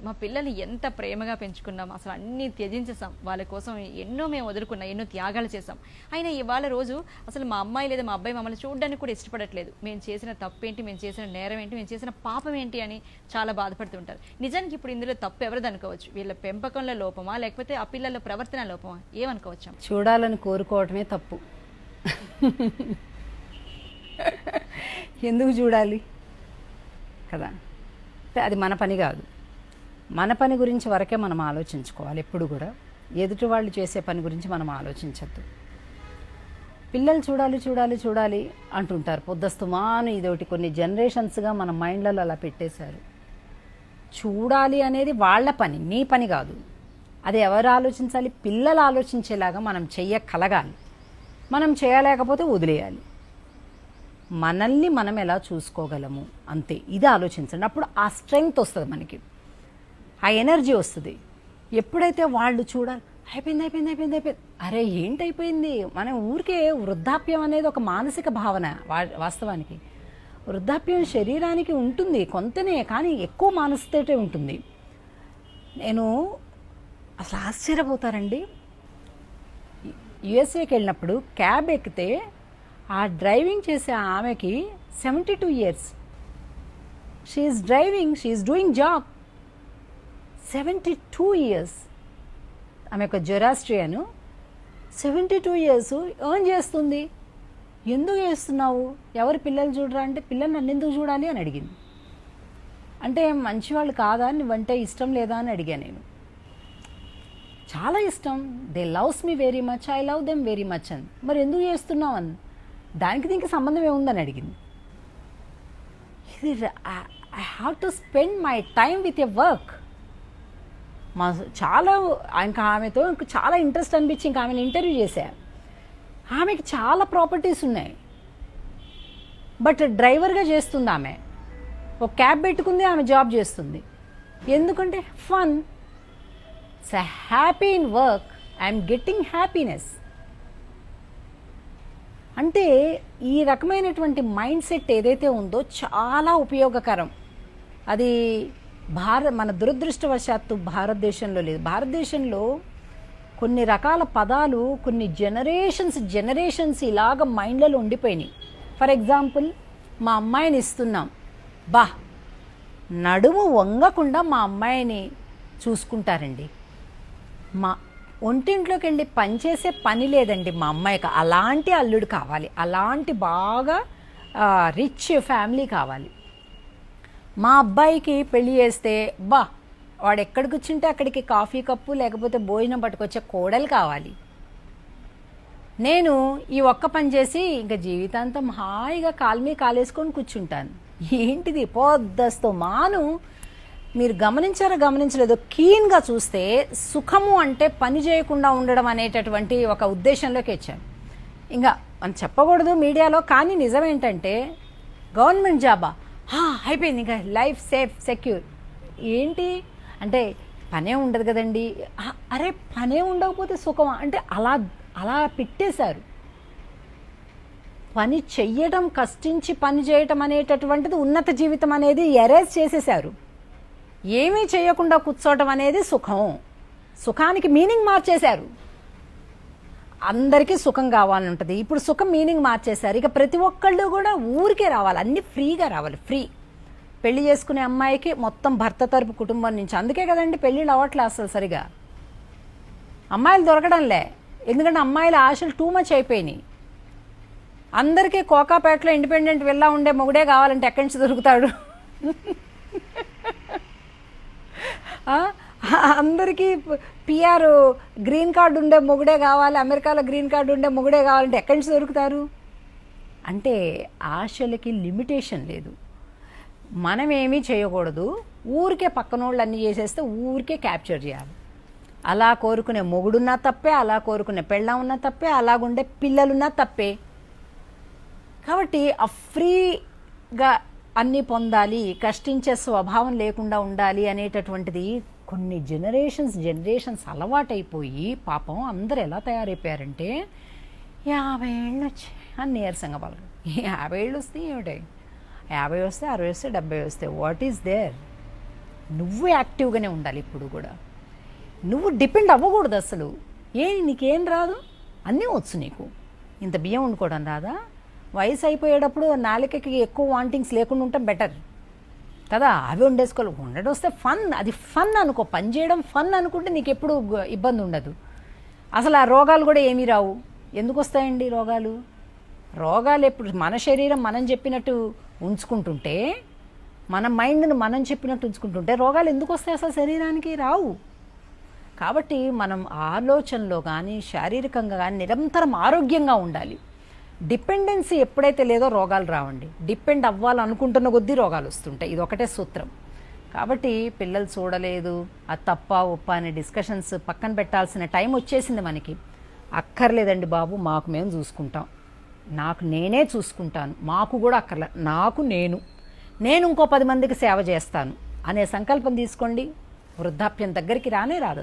మా పిల్లల్ని ఎంత ప్రేమగా పెంచుకున్నాం, అసలు అన్నీ త్యజించేసాం వాళ్ళ కోసం, ఎన్నో మేము వదులుకున్నాం, ఎన్నో త్యాగాలు చేసాం. అయినా ఇవాళ రోజు అసలు మా అమ్మాయి లేదా మా అబ్బాయి మమ్మల్ని చూడడానికి కూడా ఇష్టపడట్లేదు. మేము చేసిన తప్పేంటి, మేము చేసిన నేరం ఏంటి, మేము చేసిన పాపం ఏంటి అని చాలా బాధపడుతుంటారు. నిజానికి ఇప్పుడు ఇందులో తప్పు ఎవరిది అనుకోవచ్చు? వీళ్ళ పెంపకంలో లోపమా, లేకపోతే ఆ పిల్లల ప్రవర్తన లోపమా, ఏమనుకోవచ్చా? చూడాలని కోరుకోవటమే తప్పు. ఎందుకు చూడాలి కదా? అది మన పని కాదు. మన పని గురించి వరకే మనం ఆలోచించుకోవాలి. ఎప్పుడు కూడా ఎదుటి వాళ్ళు చేసే పని గురించి మనం ఆలోచించద్దు. పిల్లలు చూడాలి చూడాలి చూడాలి అంటుంటారు పొద్దుస్తమాను. ఇదొకటి కొన్ని జనరేషన్స్గా మన మైండ్లలో అలా పెట్టేశారు. చూడాలి అనేది వాళ్ళ పని, నీ పని కాదు. అది ఎవరు ఆలోచించాలి? పిల్లలు ఆలోచించేలాగా మనం చెయ్యగలగాలి. మనం చేయలేకపోతే వదిలేయాలి. మనల్ని మనం ఎలా చూసుకోగలము అంతే. ఇది ఆలోచించండి. అప్పుడు ఆ స్ట్రెంగ్త్ వస్తుంది, మనకి ఆ ఎనర్జీ వస్తుంది. ఎప్పుడైతే వాళ్ళు చూడాలి, అయిపోయింది అయిపోయింది అయిపోయింది అయిపోయింది, అరే ఏంటి అయిపోయింది? మనం ఊరికే వృద్ధాప్యం అనేది ఒక మానసిక భావన. వాస్తవానికి వృద్ధాప్యం శరీరానికి ఉంటుంది కొంతనే, కానీ ఎక్కువ మానసికతే ఉంటుంది. నేను అసలు ఆశ్చర్యపోతారండి. యుఎస్ఏకి వెళ్ళినప్పుడు క్యాబ్ ఎక్కితే ఆ డ్రైవింగ్ చేసే ఆమెకి 72 years. She's driving, she's doing job. 72 years. ఆమె ఒక జొరాస్ట్రియన్. 72 years ఎర్న్ చేస్తుంది. ఎందుకు చేస్తున్నావు? ఎవరు పిల్లలు చూడరా అంటే, పిల్లలు నన్ను ఎందుకు చూడాలి అని అడిగింది. అంటే మంచివాళ్ళు కాదా, నువ్వంటే ఇష్టం లేదా అని అడిగాను నేను. చాలా ఇష్టం, they loves me very much, I love them very much అని. మరి ఎందుకు చేస్తున్నావు అని, దానికి దీనికి సంబంధం ఏముందని అడిగింది. ఇది I have to spend my time with a work. మా చాలా ఇంకా ఆమెతో ఇంకా చాలా ఇంట్రెస్ట్ అనిపించి ఇంకా ఆమెను ఇంటర్వ్యూ చేశా. ఆమెకి చాలా ప్రాపర్టీస్ ఉన్నాయి, బట్ డ్రైవర్గా చేస్తుంది ఆమె. ఒక క్యాబ్ పెట్టుకుంది, ఆమె జాబ్ చేస్తుంది. ఎందుకంటే fun. So happy in work, I'm getting happiness. అంటే ఈ రకమైనటువంటి మైండ్ సెట్ ఏదైతే ఉందో చాలా ఉపయోగకరం. అది మన దురదృష్టవశాత్తు భారతదేశంలో లేదు. భారతదేశంలో కొన్ని రకాల పదాలు కొన్ని జనరేషన్స్ ఇలాగ మైండ్లలో ఉండిపోయినాయి. ఫర్ ఎగ్జాంపుల్, మా అమ్మాయిని ఇస్తున్నాం, బా నడుము వంగకుండా మా అమ్మాయిని చూసుకుంటారండి. మా ఒంటింట్లోకి వెళ్ళి పనిచేసే పని లేదండి మా అమ్మాయికి. అలాంటి అల్లుడు కావాలి, అలాంటి బాగా రిచ్ ఫ్యామిలీ కావాలి. మా అబ్బాయికి పెళ్లి చేస్తే బా వాడు ఎక్కడికి వచ్చింటే అక్కడికి కాఫీ కప్పు లేకపోతే భోజనం పట్టుకొచ్చే కోడలు కావాలి. నేను ఈ ఒక్క పని చేసి ఇంకా జీవితాంతం హాయిగా కాలు కాలేసుకొని కూర్చుంటాను. ఏంటిది పొద్దస్తో మాను. మీరు గమనించలేదో, కీన్గా చూస్తే సుఖము అంటే పని చేయకుండా ఉండడం అనేటటువంటి ఒక ఉద్దేశంలోకి వచ్చాను. ఇంకా మనం చెప్పకూడదు మీడియాలో, కానీ నిజమేంటంటే గవర్నమెంట్ జాబా అయిపోయింది, ఇంకా లైఫ్ సేఫ్ సెక్యూర్. ఏంటి అంటే పనే ఉండదు కదండి. అరే పనే ఉండకపోతే సుఖమా అంటే అలా పెట్టేశారు. పని చెయ్యడం, కష్టించి పని చేయటం అనేటటువంటిది ఉన్నత జీవితం అనేది ఎరేజ్ చేసేశారు. ఏమీ చేయకుండా కూర్చోవటం అనేది సుఖం. సుఖానికి మీనింగ్ మార్చేశారు. అందరికీ సుఖం కావాలని ఉంటుంది. ఇప్పుడు సుఖం మీనింగ్ మార్చేశారు. ఇక ప్రతి ఒక్కళ్ళు కూడా ఊరికే రావాలి, అన్ని ఫ్రీగా రావాలి. ఫ్రీ పెళ్లి చేసుకునే అమ్మాయికి మొత్తం భర్త తరపు కుటుంబం నుంచి. అందుకే కదండి పెళ్ళిళ్ళు అవ్వట్లే అసలు సరిగా. అమ్మాయిలు దొరకడంలే, ఎందుకంటే అమ్మాయిల ఆశలు టూ మచ్ అయిపోయినాయి. అందరికీ కోకాపేటలో ఇండిపెండెంట్ విల్లా ఉండే మొగుడే కావాలంటే ఎక్కడి నుంచి దొరుకుతాడు? అందరికీ పిఆర్ గ్రీన్ కార్డు ఉండే మొగుడే కావాలి, అమెరికాలో గ్రీన్ కార్డు ఉండే మొగుడే కావాలంటే ఎక్కడి నుంచి దొరుకుతారు? అంటే ఆశలకి లిమిటేషన్ లేదు. మనం ఏమీ చేయకూడదు, ఊరికే పక్కనోళ్ళు అన్నీ చేసేస్తే ఊరికే క్యాప్చర్ చేయాలి. అలా కోరుకునే మొగుడున్నా తప్పే, అలా కోరుకునే పెళ్ళం ఉన్నా తప్పే, అలాగుండే పిల్లలున్నా తప్పే. కాబట్టి ఆ ఫ్రీగా అన్నీ పొందాలి, కష్టించే స్వభావం లేకుండా ఉండాలి అనేటటువంటిది కొన్ని జనరేషన్స్ అలవాటైపోయి పాపం అందరు ఎలా తయారైపోయారంటే 50 ఏళ్ళు వచ్చాయి అని నీరసంగా పలకరు. 50 ఏళ్ళు వస్తే ఏమిటి, 50 వస్తే 60 వస్తే 70 వస్తే వాట్ ఈస్ దేర్? నువ్వు యాక్టివ్గానే ఉండాలి ఇప్పుడు కూడా. నువ్వు డిపెండ్ అవ్వకూడదు అసలు. నీకేం రాదు, అన్నీ వచ్చు నీకు. ఇంత బియ్యం వండుకోవడం రాదా? వయసు అయిపోయేటప్పుడు నాలుకకి ఎక్కువ వాంటింగ్స్ లేకుండా ఉంటే బెటర్ కదా. అవి వండేసుకోవాలి. వండడం వస్తే ఫన్, అది ఫన్ అనుకో. పని చేయడం ఫన్ అనుకుంటే నీకు ఎప్పుడు ఇబ్బంది ఉండదు. అసలు ఆ రోగాలు కూడా ఏమీ రావు. ఎందుకు వస్తాయండి రోగాలు? రోగాలు ఎప్పుడు మన శరీరం మనం చెప్పినట్టు ఉంచుకుంటుంటే, మన మైండ్ను మనం చెప్పినట్టు ఉంచుకుంటుంటే రోగాలు ఎందుకు వస్తాయి? అసలు శరీరానికి రావు. కాబట్టి మనం ఆలోచనలో కానీ శారీరకంగా కానీ నిరంతరం ఆరోగ్యంగా ఉండాలి. డిపెండెన్సీ ఎప్పుడైతే లేదో రోగాలు రావండి. డిపెండ్ అవ్వాలనుకుంటున్న కొద్దీ రోగాలు వస్తుంటాయి. ఇది ఒకటే సూత్రం. కాబట్టి పిల్లలు చూడలేదు, అది తప్ప ఉప్ప అనే డిస్కషన్స్ పక్కన పెట్టాల్సిన టైం వచ్చేసింది మనకి. అక్కర్లేదండి బాబు, మాకు మేము చూసుకుంటాం, నాకు నేనే చూసుకుంటాను, మాకు కూడా అక్కర్లే, నాకు నేను ఇంకో 10 మందికి సేవ చేస్తాను అనే సంకల్పం తీసుకోండి. వృద్ధాప్యం దగ్గరికి రానే రాదు.